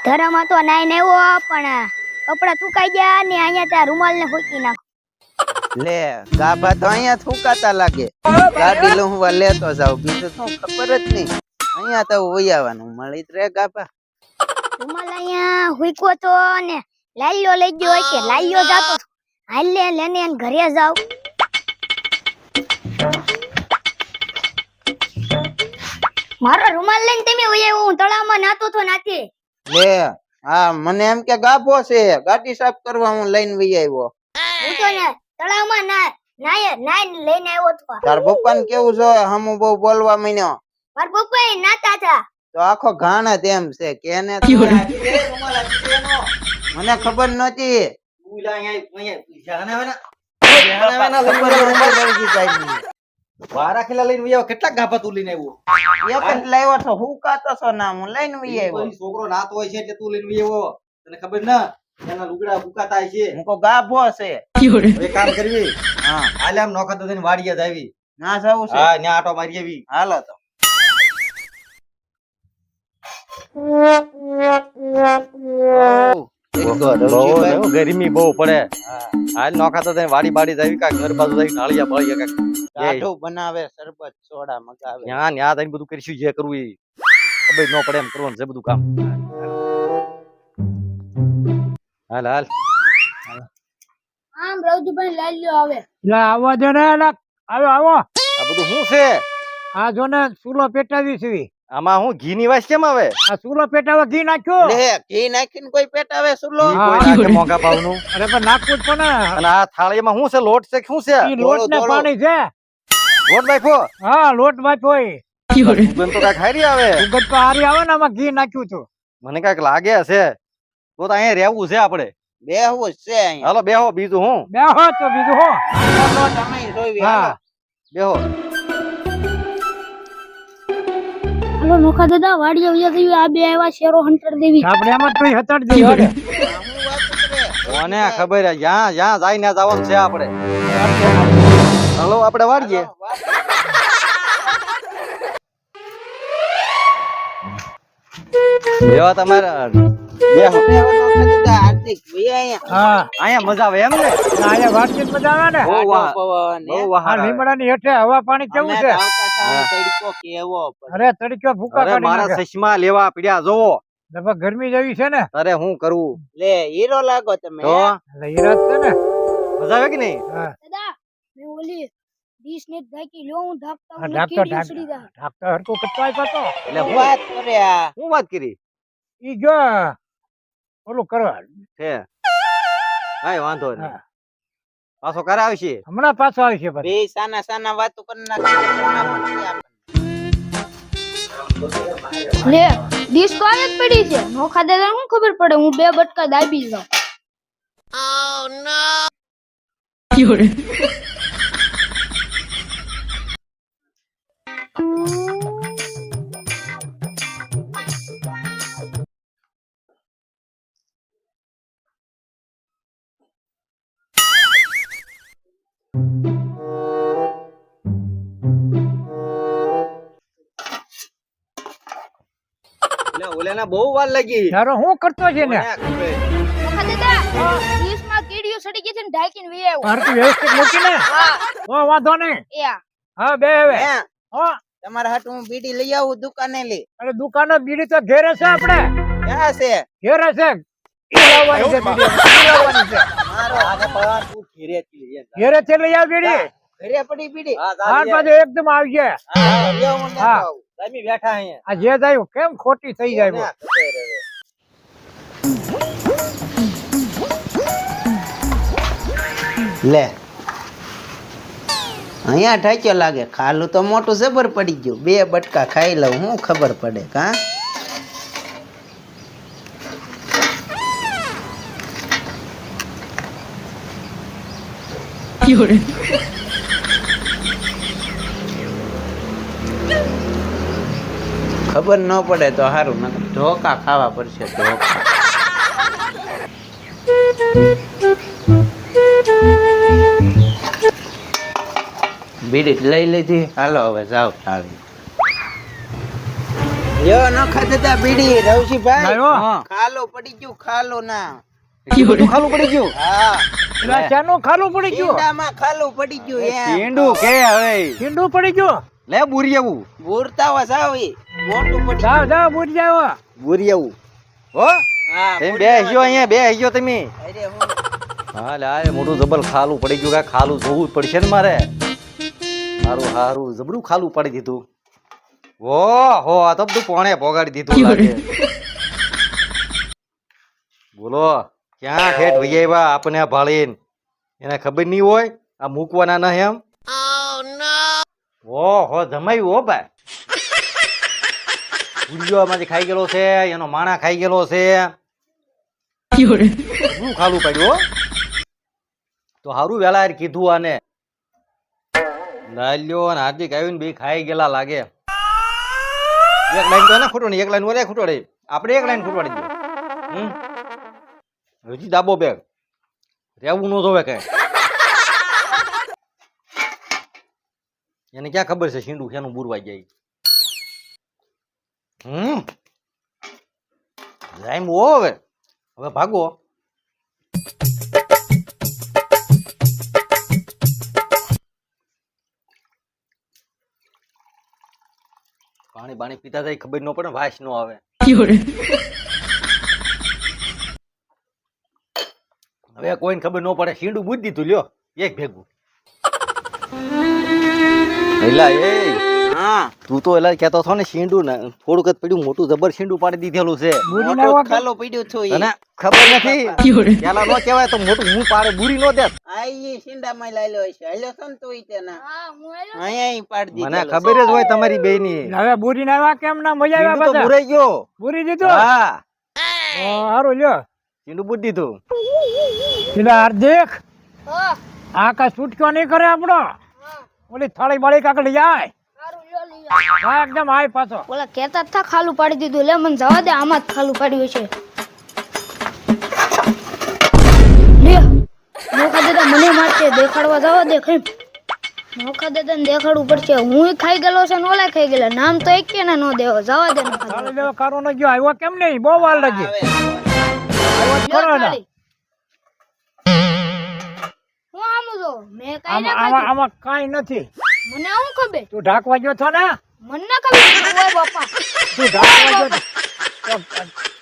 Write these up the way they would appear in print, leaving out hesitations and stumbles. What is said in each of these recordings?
ધરામાં તો નાઈને આવ્યો પણ કપડા સુકાઈ ગયા ને અહીંયા ત્યાં રૂમાલ ને ફૂકી નાખ. લે ગાભા તો અહીંયા થૂકાતા લાગે. ગાડી લઉં હું લેતો જાઉં, બીજું શું ખબર જ નહીં. અહીંયા તો વૈયાવાનું મળી જ રે ગાભા. રૂમાલ અહીંયા હુઈકો તો ને લાલ્યો લઈ ગયો હશે. લાલ્યો જાતો હાલ લેને ઘરે જાવ. મારો રૂમાલ લઈને તમે વૈયા હું તળાવમાં નાતો તો નાતી. લે હા મને એમ કે ગાભો છે, ગાડી સાફ કરવા હું લઈને વઈ આવ્યો. હું તો ને તળાવમાં નાઈને લઈને આવ્યો તો. તાર પપ્પાને કેવું છે હમુ બહુ બોલવા માંડ્યો. મારા પપ્પા નાતા હતા તો આખો ઘાણ જ એમ છે કે ને મને ખબર નહોતી. વારા ખેલા લઈને વઈ આવ્યો. કેટલા ગાભા તું લઈને આવ્યો? એક જ લાવ્યો છો, હું કાતો છો ના હું લઈને વઈ આવ્યો. છોકરો નાતો હોય છે એટલે તું લઈને વઈ આવ્યો. તને ખબર ના એના લુગડા ફૂકાતા છે. હું કો ગાભો છે. હવે કામ કરવી. હા હાલે આમ નોખા તો થઈને વાડીએ જ આવી. ના જવું છે. હા ન્યા આટો મારી આવી. હાલો તો ગરમી બહુ પડે. હાલ નોખા તો વાડી બાડી જાવી કા ઘર બાજુ જાવી નાળિયા બાળિયા કા ટાઢું બનાવે, શરબત સોડા મગાવે. ન્યા ન્યા થઈને બધું કરીશું જે કરવું એ ખબર ન પડે એમ કરવાનું છે બધું કામ. હાલ હાલ આમ રવજીભાઈ લાલ્યો આવે. લા આવવા દે ને લા આવો આવો. આ બધું શું છે? આ જો ને ચૂલો પેટાવી છે. આમાં હું ઘી ની વાસ કેમ આવે? આ ચૂલો પેટાવા ઘી નાખ્યો. લે ઘી નાખીને કોઈ પેટાવે સુલો? ઘી કોઈ નાખે મોંઘા ભાવનું. અરે પણ નાખવું જ પડે. અને આ થાળીમાં શું છે? લોટ છે કે શું છે? ઈ લોટ ને પાણી છે. લોટ બાફો. હા લોટ વાંચો હોય. સુગંધ તો કાંઈક હારી આવે. સુગંધ તો હારી આવે ને આમાં ઘી નાખ્યું હતું. મને કાંઈક લાગે છે. તો અહીંયા રહેવું છે આપણે. બેહવું જ છે અહીંયા. હાલો બેહો, બીજું હું બેહો તો બીજું હો. તમે જોઈ હા બેહો. હાલો નોખા દાદા વાડી આવ્યા દેવી. આ બે આવ્યા શેરો હંટર દેવી. આપણે એમ જ કોઈ હતડ દઈ હવે. કોને ખબર હે? જ્યાં જ્યાં જાય ત્યાં જવાનું છે આપણે. હાલો આપણે વાળીએ. બેહો તમારે બેહો. હાર્દિક ભાઈ અહીંયા. હા અહીંયા મજા આવે એમ ને? અહીંયા વાતચીત મજા આવે ને. બહુ વાહ. પવન બહુ આ વહાર આવે. લીમડાની હેઠે હવા પાણી કેવું છે. તડકો કેવો પડે. અરે તડકો ભૂકા અરે કાઢી મારા નાખે. ચશ્મા લેવા પડ્યા જોવો. લગભગ ગરમી જેવી છે ને. અરે હું કરવું લે હીરો લાગો તમે. તો એટલે ઈ રાત છે ને. મજા આવે કે નહીં? હા દાદા મે ઓલી 20 ને ધાકી લ્યો હું ધાકતા આ હું ઢાકતો કીડી સડી જા. ઢાકતો હરકો કટવાય પાતો. એટલે હું હું વાત કરે આ. હું વાત કરી ઈ જો ઓલું કરવા છે? કાંઈ વાંધો નહીં. હા. પાછો કરે આવશે. હમણાં પાછો આવી છે બે સાના સાના વાતો કરી નાખે. લે 20 તો આયા જ પડી છે. નોખા દાદા શું ખબર પડે હું બે બટકા દાબી જાઉં. એટલે ઓલાને બહુ વાર લાગી. તારો હું કરતો છે ને કોને ખબર? નોખા દાદા 20 માં કીડીઓ સડી ગઈ છે ને ઢાકીને વી આવ્યો. હરકી વ્યવસ્થિત મૂકી ને. હા હો વાંધો નહીં. એ હા બે હવે હે હો તમારા હાટુ હું બીડી લઈ આવું દુકાને લી. અરે દુકાનો બીડી તો ઘેરે છે આપણે. ક્યાં છે? ઘેરે છે. ઈ લાવવાની છે બીડી. ઈ લાવવાની છે. મારો આને પણ તું ઘેરેથી લઈ આવ. ઘેરે છે લઈ આવ બીડી. ઘરે પડી બીડી. હા, હા ચાલ પાછો એકદમ આવજે. હા, લ્યો હું લેતો હા. આવું. તમે બેઠા અહીંયા. આ જે જાય કેમ ખોટી થઈ જાય કોને બહુ. ખબર હવે? લે અહીંયા ઢાક્યો લાગે. ખાલું તો મોટું જબર પડી ગયું. બે બટકા ખાઈ લઉં હું ખબર પડે કા. ખબર ન પડે તો સારું. નકર ઢોકા ખાવા પડશે. ઢોકા બીડી લઈ લીધી. હાલો હવે જાવ થાળી. યો નખા દાદા બીડી રવશીભાઈ લાયો. હા. ખાલો પડી ગયું ખાલો ના એટલું બધું ખાલું પડી ગયું હા એટલે શાનું ખાલું પડી ગયું? ઈંડામાં ખાલું પડી ગયું એમ ટીંડું કે હવે ઠીંડું પડી ગયું? લે બુરિયાવું બોરતાવા સાવી મોટું પડી જાઓ જાઓ બુરી જાઓ. બુરિયાવું હો હા તમે બે હસ્યો અહીંયા બે હસ્યો તમે અરે હું હા લે આ મોટું જબર ખાલું પડી ગયું કાંઈ ખાલું જોવું જ પડશે ને મારે મારું હારું જબરું ખાલું પડી દીધું હો આ તો બધું પોણે પોગાડી દીધું લાગે બોલો ક્યાં ઠેઠ વહી આવ્યા આપણે ભાળીને એને ખબર નહીં હોય આ મૂકવાના ન એમ હો જમાયું હો ભાઈ ભૂલ્યો માંથી ખાઈ ગયેલો છે એનો માણા ખાઈ ગયેલો છે શું ખાલું પડ્યું હો તો હારું વેલા યાર કીધું આને લાલ્યો અને હાર્દિક આવીને બે ખાઈ ગયેલા લાગે એક લાઈન તો ને ખોટો નહીં એક લાઈન ઓલે ખોટવાડે આપણે એક લાઈન ખોટવાડી દો હજી દાબો બેગ રહેવું ન જોવે કઈ એને ક્યાં ખબર છે શીંડું શેનું બુરવાઈ જાય જાય હો હવે ભાગો પાણી બાણી પીતા જાય ખબર ન પડે વાસ નો આવે હવે કોઈને ખબર ન પડે શીંડું બુજ દીધું લ્યો એક ભેગું એલા એ હા તું તો એલા કહેતો હતો ને શીંડું ને થોડુંક જ પડ્યું મોટું જબર શીંડું પાડી દીધેલું છે બુરી મોટો લાવો. ખાલો પડ્યો છો ઈ તને ખબર નથી પેલા નો કહેવાય તો મોટું હું પાડે બુરી નો દે આ ઈ શીંડામાં લાલ્યો હશે હાલ્યો છો ને તો ઈ તેના હા હું આવ્યો. અહીંયા ઈ પાડી મને દીધેલો ખબર જ હોય તમારી બે ની હવે બુરી ના આવ્યા કેમ ના મજા આવ્યા તો પાછા? બુરાઈ ગયો બુરી દીધું? હા હારું લ્યો. શીંડું બુજ દીધું પેલા હાર્દિક હા આ કાંઈ છૂટક્યો નહીં કરે આપણો. ઓલી થાળી બાળી કાંક લઈ જાય. સારું લ્યો લઈ આવો. હા એકદમ આય પાછો. ઓલા કહેતા હતા ખાલું પાડી દીધું લે મને જવા દે આમાં જ ખાલું પાડ્યું છે લે નોખા દાદા મને મારશે દેખાડવા જવા દે કેમ નોખા દાદા ને દેખાડવું પડશે હું ખાઈ ગયેલો છે ને ઓલા ખાઈ ગયેલા નામ તો એક કે ના નો દેવો જવા દે નોખા દાદા. થાળી લેવા કારો ન ગયો આવ્યો કેમ નહીં? બહુ વાર લાગી. આવે. આવ્યો જ ખરો લ્યો ને. થાળી. હું આમ જો મેં કાઈ આમાં ના આમાં ખાધું આમાં કાંઈ નથી. મને આવું ખબર તું ઢાંકવા ગયો છો ને? મને ના ખબર ઓય બાપા તું ઢાંકવા ગયો તો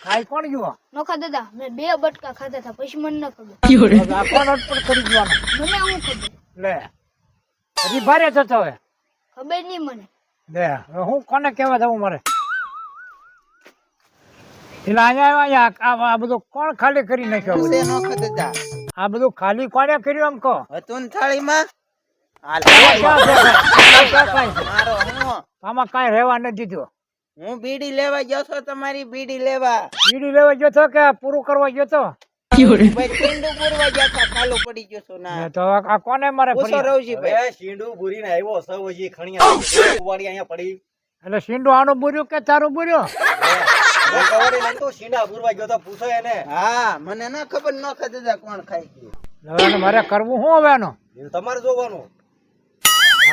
ખાઈ કોણ ગયો? નોખા દાદા મેં 2 બટકા ખાધા હતા પછી મને ના ખબર હવે આ કોણ અટપટ કરી જવાનો? મને આવું ખબર લે હજી ભારે થતો હવે. ખબર નહીં મને લે હવે હું કોને કહેવા જવું મારે? એટલે અહીંયા આવ્યા આ બધું કોણ ખાલી કરી નાખ્યો આ છે બધું? નોખા દાદા આ બધું ખાલી કોને કર્યું એમ કહો? હતું ને થાળીમાં હાલ ક્યાં છે? ક્યાં કાંઈ છે? મારો હું આમાં કાંઈ રહેવા નથી દીધું. હું બીડી લેવા ગયો છો તમારી બીડી લેવા બીડી લેવા ગયો તો કે પૂરું કરવા ગયો તો? ભાઈ ઠંડુ પૂરવા ગયા હતા ખાલો પડી ગયો છો ના તો આ કોને મારે પૂછો ફરી? રવજીભાઈ હવે શીંડું બુરીને આવ્યો સૌ હજી ખણિયા કુવાડી અહીંયા પડી એટલે શીંડું આનું બુર્યું કે તારું બુર્યું? હવે કવાડી લઈને તો શીંડા બુરવા ગયો તો પૂછો એને હા મને ના ખબર નોખા દાદા કોણ ખાઈ ગયું હવે આને મારે કરવું શું હવે આનું? એ તો તમારે જોવાનું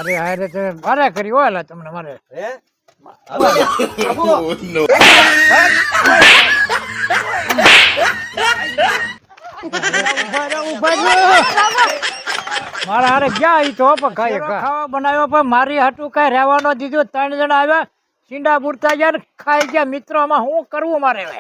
અરે હારે તે મારે કરી હોય લા તમને મારે. હે મારા હારે ગયા ઈ તો પણ ખાવા બનાવ્યો પણ મારી હાટું કઈ રહેવાનો દીધું. 3 જણા આવ્યા શીંડા બુરતા ગયા ને ખાઈ ગયા. મિત્રોમાં શું કરવું મારે હવે?